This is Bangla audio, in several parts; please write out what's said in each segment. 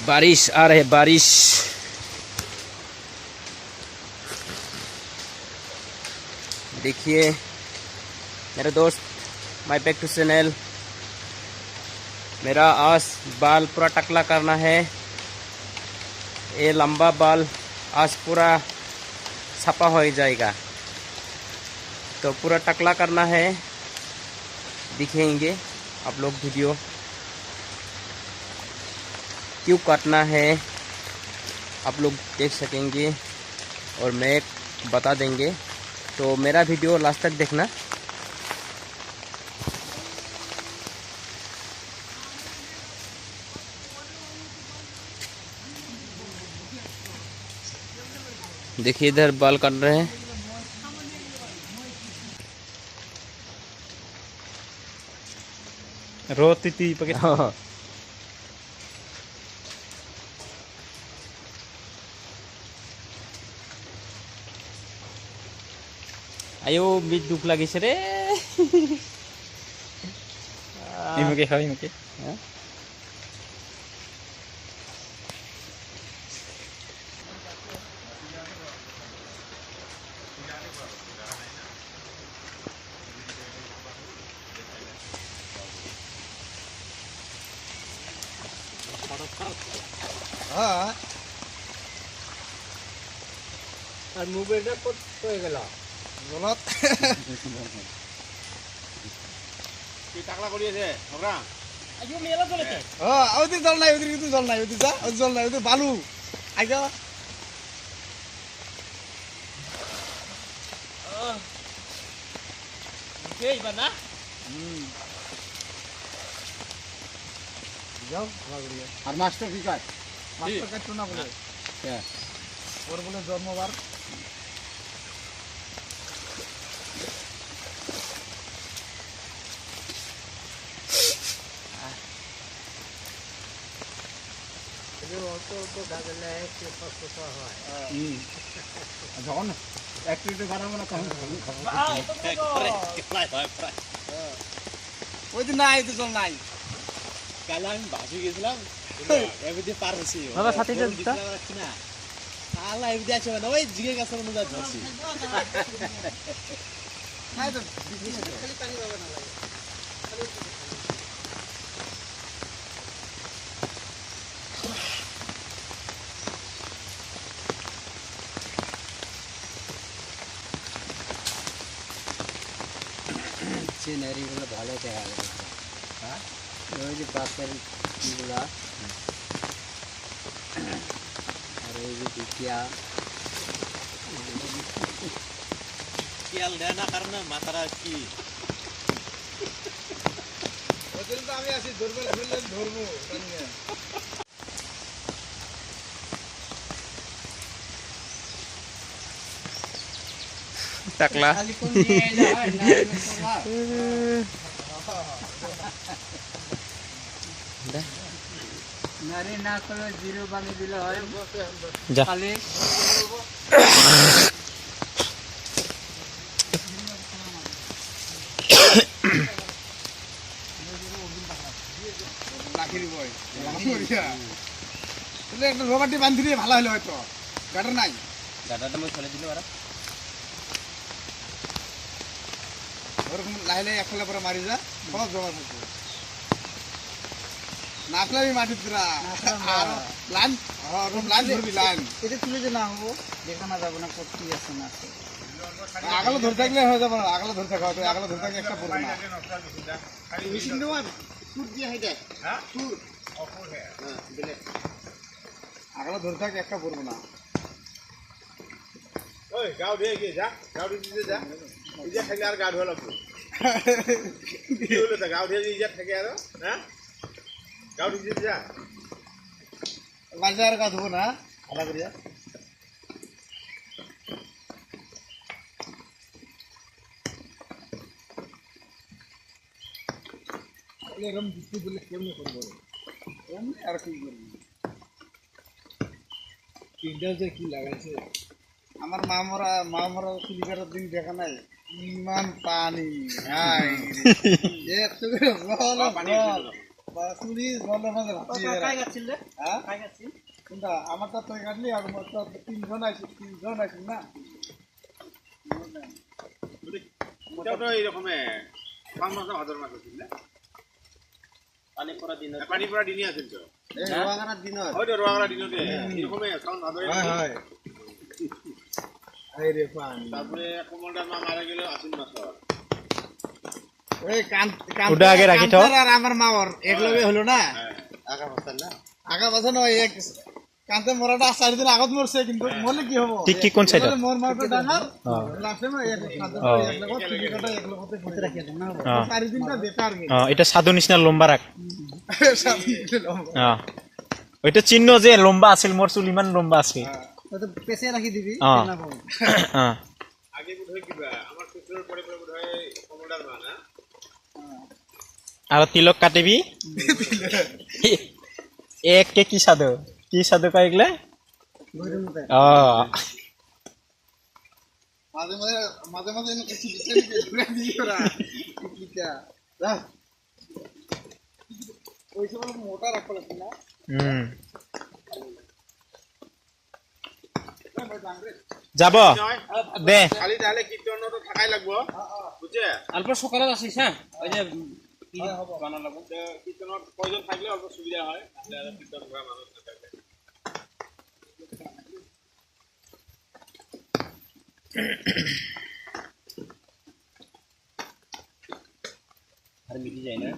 बारिश आ रही है, बारिश। देखिए मेरे दोस्त, माय बैक टू चैनल। मेरा आज बाल पूरा टकला करना है। ये लंबा बाल आज पूरा छपा हो जाएगा, तो पूरा टकला करना है। दिखेंगे आप लोग वीडियो क्यों काटना है, आप लोग देख सकेंगे और मैं बता देंगे। तो मेरा वीडियो लास्ट तक देखना। देखिए इधर बाल काट रहे हैं। रोती पकड़। हाँ। आयो बीच दुख লাগিছে रे। इमुके হয় इमुके। হ্যাঁ আর মোবাইলটা কত হয়ে গেল গলত কি টাকলা করিয়েছে ওরা? আইও মেলা চলেছে। হ্যাঁ ওদের জল নাই, ওদের কিন্তু জল নাই, ওদের যা ওদের জল নাই, ওদের বালু আইগা এই বানা যাও বাগুড়িয়া। আর মাস্টার কি কাজ? মাস্টার কাটতো না বলে হ্যাঁ ওর বলে জন্মবার। যখন অ্যাক্টিভিটি বাড়াবো না তখন ওই দিন নাই, ওদের জল নাই। কাল আমি ভাসি গেছিলাম, এমনি পার হয়েছি বাবা সাথে যা দিতা। না আল্লাহ এমনি আছে না, ওই জিগে গাছের অনুযায়ী ধরছি। নাই তো খালি পানি পাবে না লাগে। সিনারিগুলো ভালো দেখা যাবে। হ্যাঁ ওই যে পাশের ইগুলা আর ওই যে দুটিয়া খেয়াল দেয় না, কারণ মাথাটা কি ওদের তো আমি আছি, ধরবে ধরলে ধরবো টানিয়ে। টাকলা। নারী না করে জিরো বানিয়ে দিলে হয়। যা। খালি লাখিরি বয় তাহলে একটা রবারটি বান্ধি দিয়ে ভালো হলো হয়তো। গাটার নাই, গাটাটা মই ফেলে দিলে ওরা। ওরকম লাহে লাহে একলা পরে মারি যা সব জমা থাকবে। নাচলে আমি মাটি দিরা আর লাইন ওরকম লাইন ধরবি লাইন। এটা তুলে যে না হবো দেখানো যাবে না করতে আছে না। আগালো ধরে থাকলে হয়ে যাবে না, আগালো ধরে থাকা হয়তো, আগালো ধরে থাকলে একটা পড়বে না। মেশিন দেওয়া সুর দিয়ে হয় দেয়, সুর আগালো ধরে থাকে একটা পড়বে না। ওই গাও দিয়ে গিয়ে যা, গাও দিয়ে যা, ইজা থাকলে আর গা ধোয়া লাগবে। কি হলো তা গাও দিয়ে ইজা থাকে আর? হ্যাঁ গাও দিয়ে যা, বাজার গা ধোবো না ভালো করিয়া। এরকম বৃষ্টি বলে কেমনি করবো, এমনি আর কি করবো। তিনটা যে কি লাগাইছে আমার মামরা সিলিকারের দিন দেখা নাই, ইমান পানি। হাই এত করে জল, চুরি জলের মাঝে ভাসিয়ে কাই বেড়ায়। গাছিল রে হ্যাঁ কাই গাছিল কোনটা আমারটা তুই কাটলি আর মোরটা তিনজন আইসি না ওটাও তো এইরকমে পাঁচ মাসে ভাদর মাস আছিল না পানি পড়া দিন পানী পৰা দিনে আছিল তো এই রোয়াগানার দিন হয়তো ৰোৱাগৰা দিনতে এরকমে চাউন ভাদৰে হয় এই রে পানি তারপরে কমলদার মা মারা গেল আশ্বিন মাসর ওই ওটা আগে রাখি তো। আর আমার মাওর একলগে হলো না আগা বস্তা না আগা বছর নয় এক কান্তে মরাটা 4 দিন আগত মরছে কিন্তু মরলে কি হবো ঠিক কি কোন সাইড মোর মারটো ডাঙর লাস্টে মই এক কান্তে এক লগত তিন কাটা এক লগতে ভিতরে রাখিয়া দেন না 4 দিনটা বেকার গেল এটা সাধু নিচিনা লম্বা রাখ সাথে ওইটা চিহ্ন যে লম্বা আছিল মোর চুল ইমান লম্বা আছে তো পেছে রাখি দিবি অ। না পাবো আগে বোধ হয় কিবা আমার শ্বশুরের পরে পরে বোধ হয় কমলদার মা না আর তিলক কাটিবি এক কে কি সাধু কয় এগুলা গইরের মতে ও মাঝে মাঝে এনে কিছু বিচারি ঘুরে দিয়ে ওরা কিটা যা ওই সময় মোটা রাখা লাগবে না হুম যাব নয় দে খালি তাহলে কীর্তন তো থাকাই লাগবো বুঝছে অল্প সকালে আসিস হ্যাঁ ওই যে কীর্তনত কয়জন থাকলে অল্প সুবিধা হয় তাহলে আর কীর্তন করা মানুষ না থাকলে আর মিটি যায় না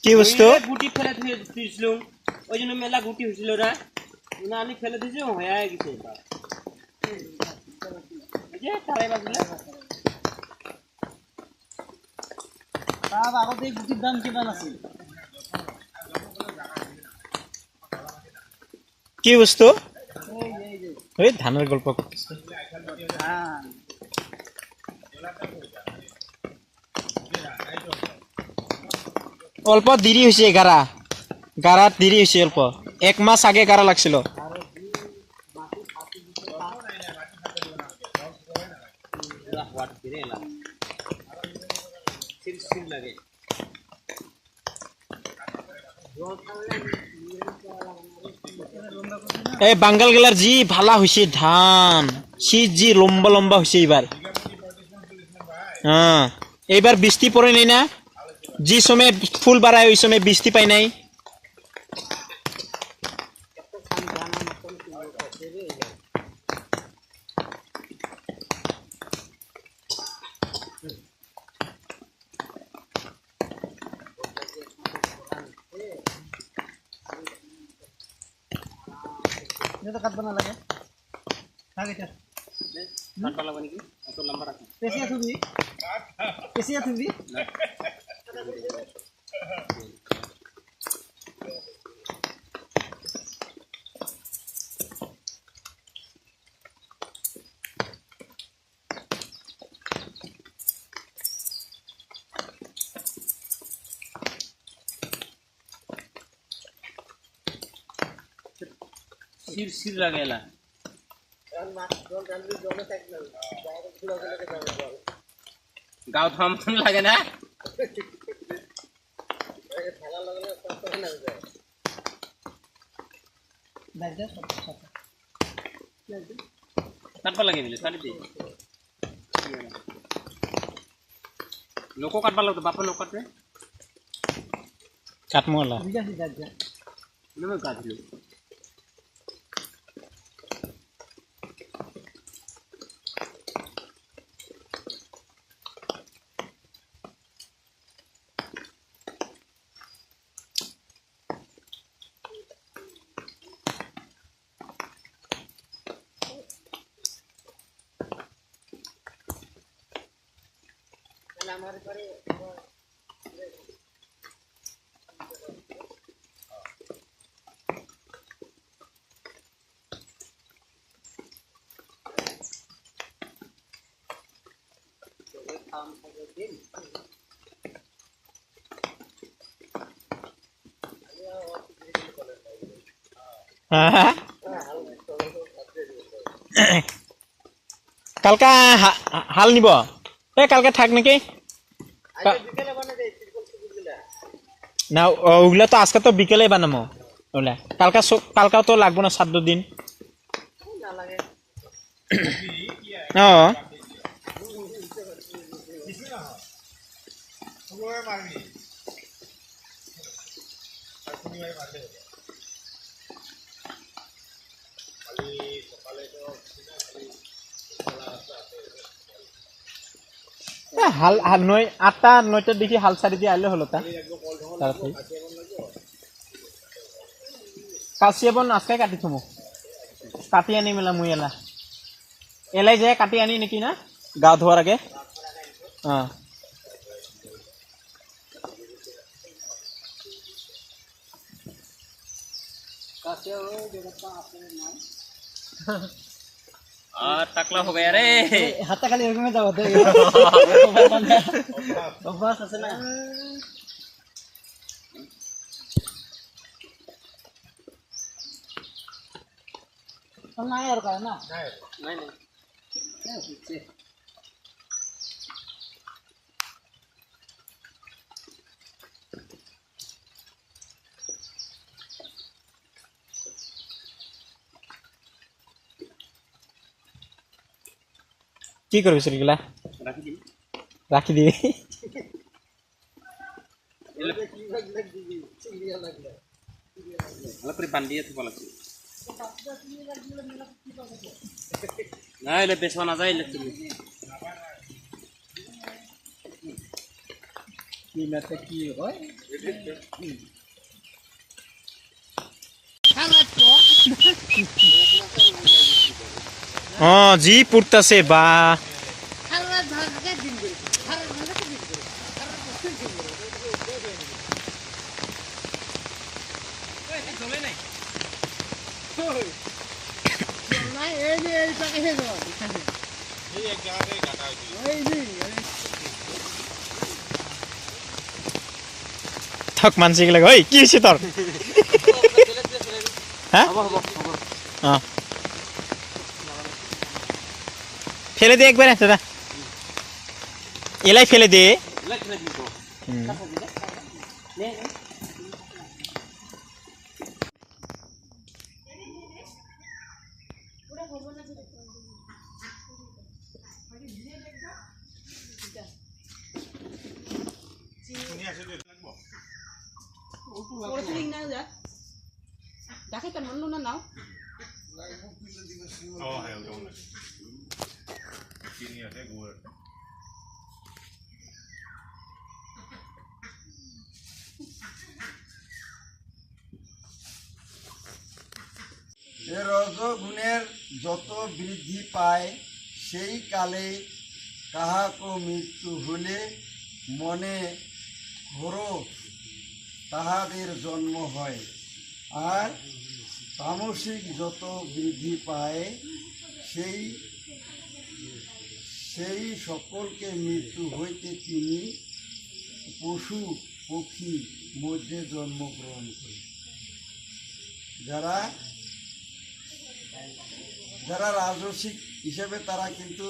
কি বস্তু গুটি ফেলে দিয়েছিলাম ওই জন্য মেলা গুটি হয়েছিল না না আমি ফেলে দিয়েছি হয়ে গেছে তারাই বাজলে তার আগতে এই গুটির দাম কিমান আছিল কি বস্তু এই যে ওই ধানের গল্প করতেছে ধান অল্প দেরি হয়েছে গাড়াত দেরি হয়েছে অল্প 1 মাস আগে গাড়া লাগছিল লাগে এই বাঙ্গাল গেলার জি ভালা হয়েছে ধান শীত জি লম্বা লম্বা হয়েছে এবার হ্যাঁ এবার বৃষ্টি পড়ে নাই না যে সময় ফুল বাড়ায় ওই সময় বৃষ্টি পাই নাই এটা কাটব না লাগে থাকে এটা কাটবা লাগবে নাকি এত লম্বা রাখি পেছিয়া থুবি সির সির লাগেলা গাঁও থাম লাগে না কাটবা লাগে দিলে কাটি দিই লোকো কাটবা লাগতো বাপা লোক কাটবে কাটমলা নমে কাটলো কালকা হাল নিব কালকে থাক নাকি না ওগুলা তো আজকে তো বিকেলে বানাবো ওগুলা কালকাও তো লাগবো না 7 দিন হাল 8টা 9টার দিকে হাল ছাড়ি দিয়ে আইলে হলো তা তাড়াতাড়ি কাশিয়াবন আজকে কাটি থমু কাটি আনি মেলা মুই এলাই যায় কাটি আনি নাকি না গা ধোয়ার আগে টাকলা हो गया रे হাতটা খালি এরকমই যাবো অভ্যাস আছে না নাই আর কারণ না নাই নাই কি করবি সেগুলা রাখি দিবি বান্ধিয়ে থব লাগবে না এলে বেচবা না যায় তুমি কি হয় জি পুরতাছে বা থক মানসি গেলে ওই কি হয়েছে তোর হ্যাঁ ফেলে দে একবার দাদা এলাই ফেলে দে রজগুণের যত বৃদ্ধি পায় সেই কালে কাহাকো মৃত্যু হলে মনে ঘোর তাহাদের জন্ম হয়, আর তামসিক যত বৃদ্ধি পায় সেই সকলকে মৃত্যু হইতে তিনি পশু পক্ষী মধ্যে জন্মগ্রহণ করে। যারা রাজসিক হিসেবে তারা কিন্তু